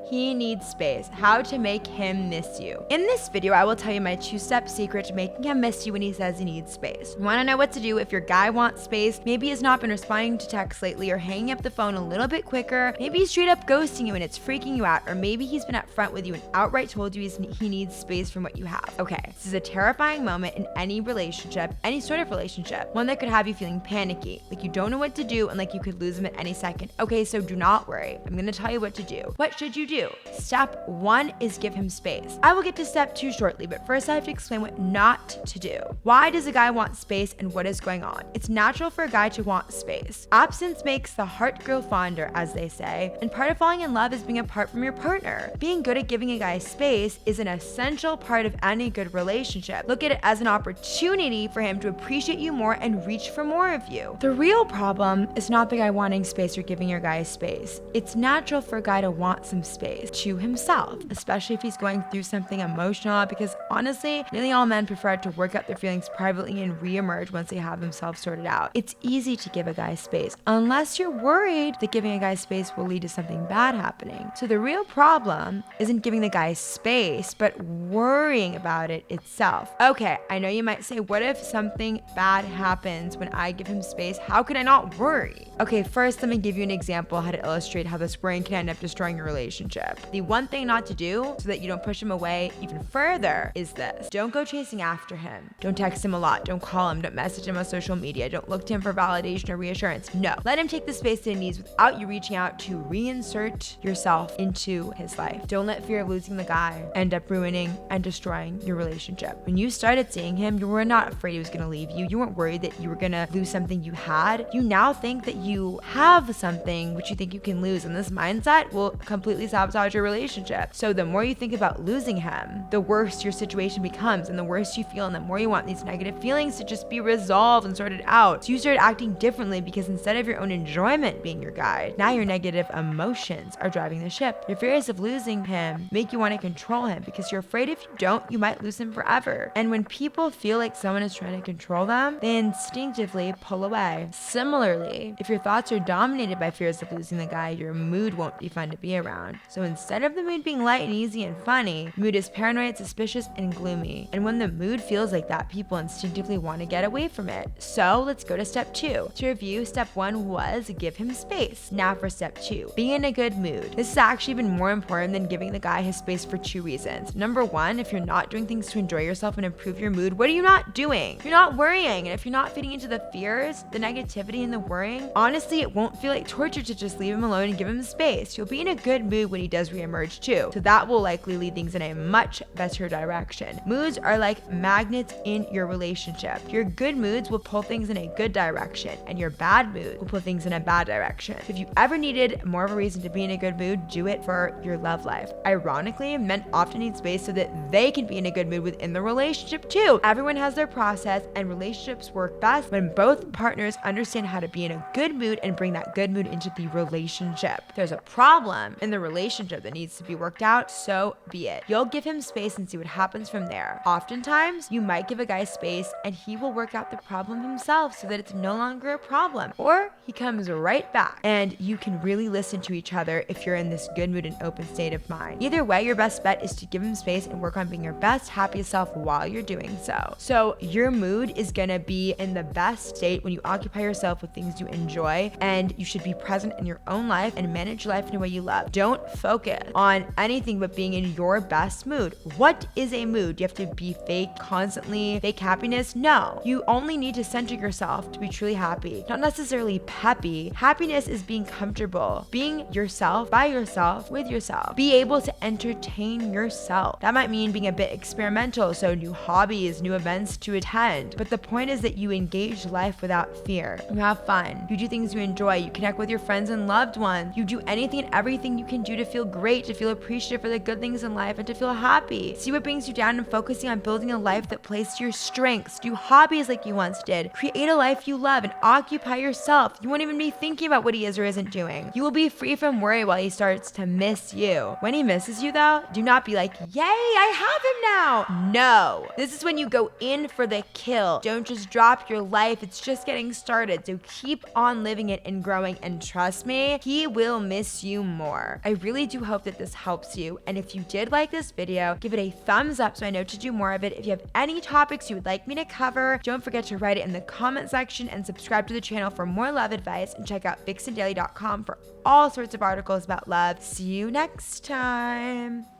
He needs space. How to make him miss you. In this video, I will tell you my 2-step secret to making him miss you when he says he needs space. You want to know what to do if your guy wants space? Maybe he's not been responding to texts lately or hanging up the phone a little bit quicker. Maybe he's straight up ghosting you and it's freaking you out. Or maybe he's been upfront with you and outright told you he needs space from what you have. Okay, this is a terrifying moment in any relationship, any sort of relationship. One that could have you feeling panicky, like you don't know what to do and like you could lose him at any second. Okay, so do not worry. I'm gonna tell you what to do. What should you do? Step 1 is give him space. I will get to step 2 shortly, but first I have to explain what not to do. Why does a guy want space and what is going on? It's natural for a guy to want space. Absence makes the heart grow fonder, as they say, and part of falling in love is being apart from your partner. Being good at giving a guy space is an essential part of any good relationship. Look at it as an opportunity for him to appreciate you more and reach for more of you. The real problem is not the guy wanting space or giving your guy space. It's natural for a guy to want some space to himself, especially if he's going through something emotional, because honestly, nearly all men prefer to work out their feelings privately and re-emerge once they have themselves sorted out. It's easy to give a guy space, unless you're worried that giving a guy space will lead to something bad happening. So the real problem isn't giving the guy space, but worrying about it itself. Okay, I know you might say, what if something bad happens when I give him space? How could I not worry? Okay, first let me give you an example how to illustrate how this worrying can end up destroying your relationship. The one thing not to do so that you don't push him away even further is this. Don't go chasing after him. Don't text him a lot. Don't call him. Don't message him on social media. Don't look to him for validation or reassurance. No. Let him take the space that he needs without you reaching out to reinsert yourself into his life. Don't let fear of losing the guy end up ruining and destroying your relationship. When you started seeing him, you were not afraid he was going to leave you. You weren't worried that you were going to lose something you had. You now think that you have something which you think you can lose, and this mindset will completely sabotage your relationship. So the more you think about losing him, the worse your situation becomes and the worse you feel, and the more you want these negative feelings to just be resolved and sorted out. So you start acting differently because instead of your own enjoyment being your guide, now your negative emotions are driving the ship. Your fears of losing him make you want to control him because you're afraid if you don't, you might lose him forever. And when people feel like someone is trying to control them, they instinctively pull away. Similarly, if your thoughts are dominated by fears of losing the guy, your mood won't be fun to be around. So instead of the mood being light and easy and funny, mood is paranoid, suspicious, and gloomy. And when the mood feels like that, people instinctively want to get away from it. So let's go to step 2. To review, step 1 was give him space. Now for step 2, be in a good mood. This has actually been more important than giving the guy his space for 2 reasons. Number 1, if you're not doing things to enjoy yourself and improve your mood, what are you not doing? You're not worrying. And if you're not feeding into the fears, the negativity, and the worrying, honestly, it won't feel like torture to just leave him alone and give him space. You'll be in a good mood when he does reemerge too. So that will likely lead things in a much better direction. Moods are like magnets in your relationship. Your good moods will pull things in a good direction, and your bad mood will pull things in a bad direction. So if you ever needed more of a reason to be in a good mood, do it for your love life. Ironically, men often need space so that they can be in a good mood within the relationship too. Everyone has their process, and relationships work best when both partners understand how to be in a good mood and bring that good mood into the relationship. If there's a problem in the relationship that needs to be worked out, so be it. You'll give him space and see what happens from there. Oftentimes, you might give a guy space and he will work out the problem himself so that it's no longer a problem. Or he comes right back and you can really listen to each other if you're in this good mood and open state of mind. Either way, your best bet is to give him space and work on being your best, happiest self while you're doing so. So your mood is gonna be in the best state when you occupy yourself with things you enjoy, and you should be present in your own life and manage life in a way you love. Don't focus on anything but being in your best mood. What is a mood? Do you have to be fake constantly? Fake happiness? No. You only need to center yourself to be truly happy. Not necessarily peppy. Happiness is being comfortable, being yourself, by yourself, with yourself. Be able to entertain yourself. That might mean being a bit experimental, so new hobbies, new events to attend. But the point is that you engage life without fear. You have fun. You do things you enjoy. You connect with your friends and loved ones. You do anything and everything you can do to feel great, to feel appreciative for the good things in life, and to feel happy. See what brings you down and focusing on building a life that plays to your strengths. Do hobbies like you once did. Create a life you love and occupy yourself. You won't even be thinking about what he is or isn't doing. You will be free from worry while he starts to miss you. When he misses you though, do not be like, yay, I have him now. No. This is when you go in for the kill. Don't just drop your life. It's just getting started. So keep on living it and growing, and trust me, he will miss you more. I really do hope that this helps you. And if you did like this video, give it a thumbs up so I know to do more of it. If you have any topics you would like me to cover, don't forget to write it in the comment section and subscribe to the channel for more love advice, and check out VixenDaily.com for all sorts of articles about love. See you next time.